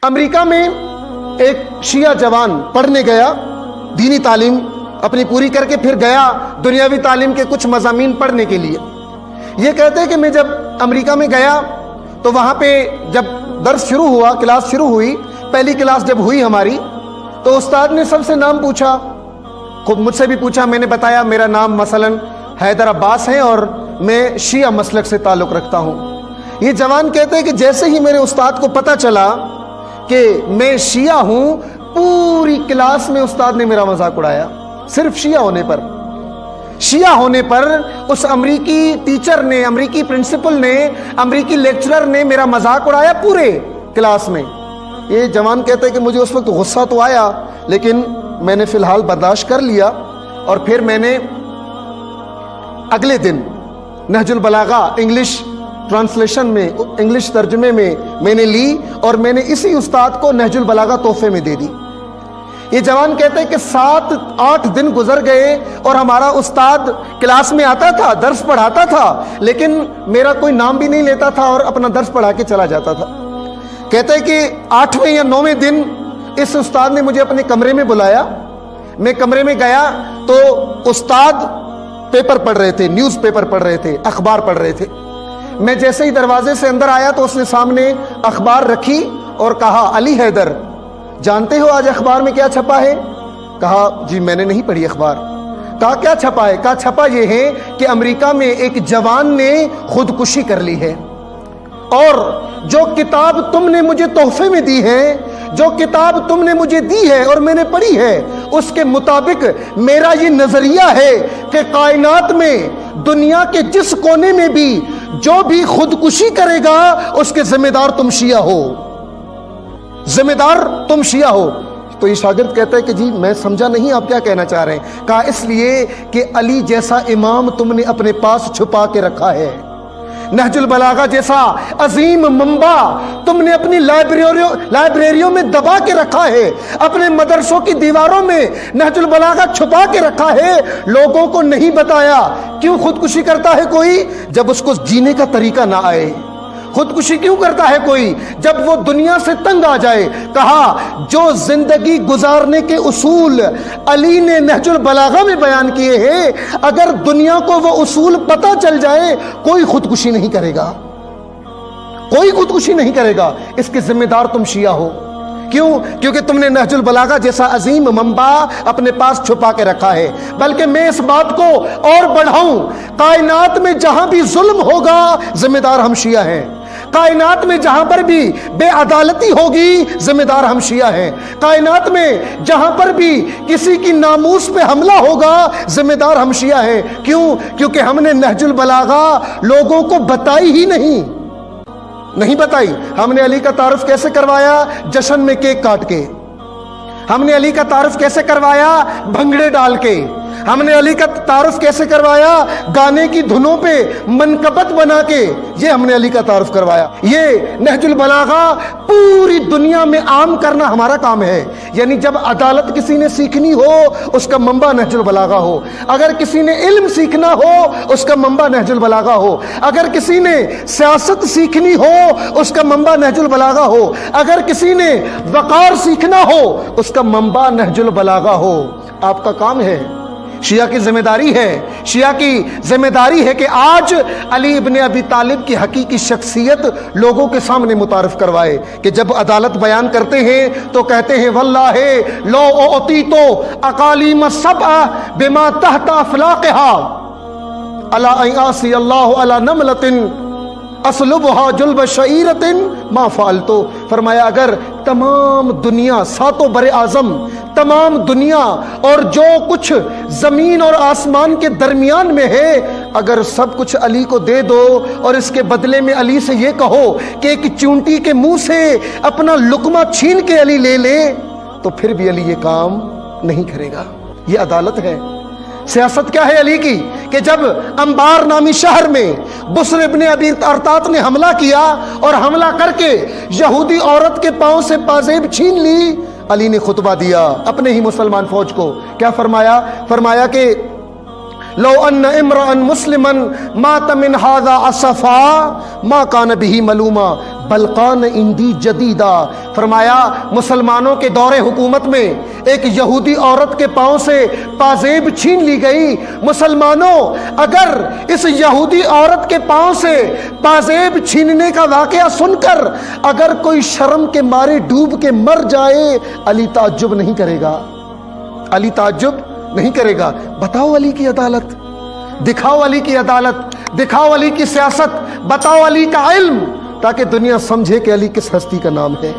امریکہ میں ایک شیعہ جوان پڑھنے گیا، دینی تعلیم اپنی پوری کر کے پھر گیا دنیاوی تعلیم کے کچھ مضامین پڑھنے کے لیے۔ یہ کہتے ہیں کہ میں جب امریکہ میں گیا تو وہاں پہ جب درس شروع ہوا، کلاس شروع ہوئی، پہلی کلاس جب ہوئی ہماری، تو استاد نے سب سے نام پوچھا، خود مجھ سے بھی پوچھا، میں نے بتایا میرا نام مثلا حیدر عباس ہے اور میں شیعہ مسلک سے تعلق رکھتا ہوں۔ یہ جوان کہتے ہیں کہ جیسے ہی میرے استاد کو پتہ چلا کہ میں شیعہ ہوں، پوری کلاس میں استاد نے میرا مذاق اڑایا، صرف شیعہ ہونے پر اس امریکی ٹیچر نے، امریکی پرنسپل نے، امریکی لیکچرر نے میرا مذاق اڑایا پورے کلاس میں۔ یہ جوان کہتے ہیں کہ مجھے اس وقت غصہ تو آیا، لیکن میں نے فی الحال برداشت کر لیا، اور پھر میں نے اگلے دن نہج البلاغہ انگلش ٹرانسلیشن میں، انگلش ترجمے میں نے لی، اور میں نے اسی استاد کو نہج البلاغہ تحفے میں دے دی۔ یہ جوان کہتے ہیں کہ 7-8 دن گزر گئے اور ہمارا استاد کلاس میں آتا تھا، درس پڑھاتا تھا، لیکن میرا کوئی نام بھی نہیں لیتا تھا اور اپنا درس پڑھا کے چلا جاتا تھا۔ کہتے ہیں کہ 8ویں یا 9ویں دن اس استاد نے مجھے اپنے کمرے میں بلایا۔ میں کمرے میں گیا تو استاد پیپر پڑھ رہے تھے، نیوز پیپر پڑھ رہے تھے، اخبار پڑھ رہے تھے۔ میں جیسے ہی دروازے سے اندر آیا تو اس نے سامنے اخبار رکھی اور کہا، علی حیدر، جانتے ہو آج اخبار میں کیا چھپا ہے؟ کہا جی میں نے نہیں پڑھی اخبار۔ کہا کیا چھپا ہے؟ کہا چھپا یہ ہے کہ امریکہ میں ایک جوان نے خودکشی کر لی ہے، اور جو کتاب تم نے مجھے تحفے میں دی ہے، جو کتاب تم نے مجھے دی ہے اور میں نے پڑھی ہے، اس کے مطابق میرا یہ نظریہ ہے کہ کائنات میں دنیا کے جس کونے میں بھی جو بھی خودکشی کرے گا اس کے ذمہ دار تم شیعہ ہو، ذمہ دار تم شیعہ ہو۔ تو یہ شاگرد کہتا ہے کہ جی میں سمجھا نہیں آپ کیا کہنا چاہ رہے ہیں۔ کہا اس لیے کہ علی جیسا امام تم نے اپنے پاس چھپا کے رکھا ہے، نہج البلاغہ جیسا عظیم منبع تم نے اپنی لائبریریوں میں دبا کے رکھا ہے، اپنے مدرسوں کی دیواروں میں نہج البلاغہ چھپا کے رکھا ہے، لوگوں کو نہیں بتایا۔ کیوں خودکشی کرتا ہے کوئی؟ جب اس کو جینے کا طریقہ نہ آئے۔ خودکشی کیوں کرتا ہے کوئی؟ جب وہ دنیا سے تنگ آ جائے۔ کہا جو زندگی گزارنے کے اصول علی نے نہج البلاغہ میں بیان کیے ہیں، اگر دنیا کو وہ اصول پتہ چل جائے، کوئی خودکشی نہیں کرے گا، کوئی خودکشی نہیں کرے گا۔ اس کے ذمہ دار تم شیعہ ہو۔ کیوں؟ کیونکہ تم نے نہج البلاغہ جیسا عظیم منبع اپنے پاس چھپا کے رکھا ہے۔ بلکہ میں اس بات کو اور بڑھاؤں، کائنات میں جہاں بھی ظلم ہوگا ذمہ دار ہم شیعہ ہیں، کائنات میں جہاں پر بھی بے عدالتی ہوگی ذمہ دار ہم شیعہ ہیں، کائنات میں جہاں پر بھی کسی کی ناموس پہ حملہ ہوگا ذمہ دار ہم شیعہ ہیں۔ کیوں؟ کیونکہ ہم نے نہج البلاغہ لوگوں کو بتائی ہی نہیں بتائی۔ ہم نے علی کا تعارف کیسے کروایا؟ جشن میں کیک کاٹ کے۔ ہم نے علی کا تعارف کیسے کروایا؟ بھنگڑے ڈال کے۔ ہم نے علی کا تعارف کیسے کروایا؟ گانے کی دھنوں پہ منقبت بنا کے۔ یہ ہم نے علی کا تعارف کروایا۔ یہ نہج البلاغہ پوری دنیا میں عام کرنا ہمارا کام ہے۔ یعنی جب عدالت کسی نے سیکھنی ہو اس کا منبع نہج البلاغہ ہو، اگر کسی نے علم سیکھنا ہو اس کا منبع نہج البلاغہ ہو، اگر کسی نے سیاست سیکھنی ہو اس کا منبع نہج البلاغہ ہو، اگر کسی نے وقار سیکھنا ہو اس کا منبع نہج البلاغہ ہو۔ آپ کا کام ہے، شیعہ کی ذمہ داری ہے، شیعہ کی ذمہ داری ہے کہ آج علی ابن ابی طالب کی حقیقی شخصیت لوگوں کے سامنے متعارف کروائے، کہ جب عدالت بیان کرتے ہیں تو کہتے ہیں واللہ لو اعطیت اقالیم السبع بما تحت افلاقها الا ان اعصی اللہ علی نملۃ اسلبها جلب شعیرۃ ما فعلت۔ فرمایا اگر تمام دنیا، ساتوں بر اعظم، تمام دنیا اور جو کچھ زمین اور آسمان کے درمیان میں ہے، اگر سب کچھ علی کو دے دو اور اس کے بدلے میں علی سے یہ کہو کہ ایک چونٹی کے منہ سے اپنا لقمہ چھین کے علی لے لے، تو پھر بھی علی یہ کام نہیں کرے گا۔ یہ عدالت ہے۔ سیاست کیا ہے علی کی؟ کہ جب انبار نامی شہر میں بسر ابن ابی ارطاط نے حملہ کیا اور حملہ کر کے یہودی عورت کے پاؤں سے پازیب چھین لی، علی نے خطبہ دیا اپنے ہی مسلمان فوج کو۔ کیا فرمایا؟ فرمایا کہ لو ان امرا مسلما مات من هذا اسفا ما كان به ملوما، بلقان اندی جدیدہ، فرمایا مسلمانوں کے دور حکومت میں ایک یہودی عورت کے پاؤں سے پازیب چھین لی گئی۔ مسلمانوں، اگر اس یہودی عورت کے پاؤں سے پازیب چھیننے کا واقعہ سن کر اگر کوئی شرم کے مارے ڈوب کے مر جائے، علی تعجب نہیں کرے گا، علی تعجب نہیں کرے گا۔ بتاؤ علی کی عدالت، دکھاؤ علی کی عدالت، دکھاؤ علی کی سیاست، بتاؤ علی کا علم، تاکہ دنیا سمجھے کہ علی کس ہستی کا نام ہے۔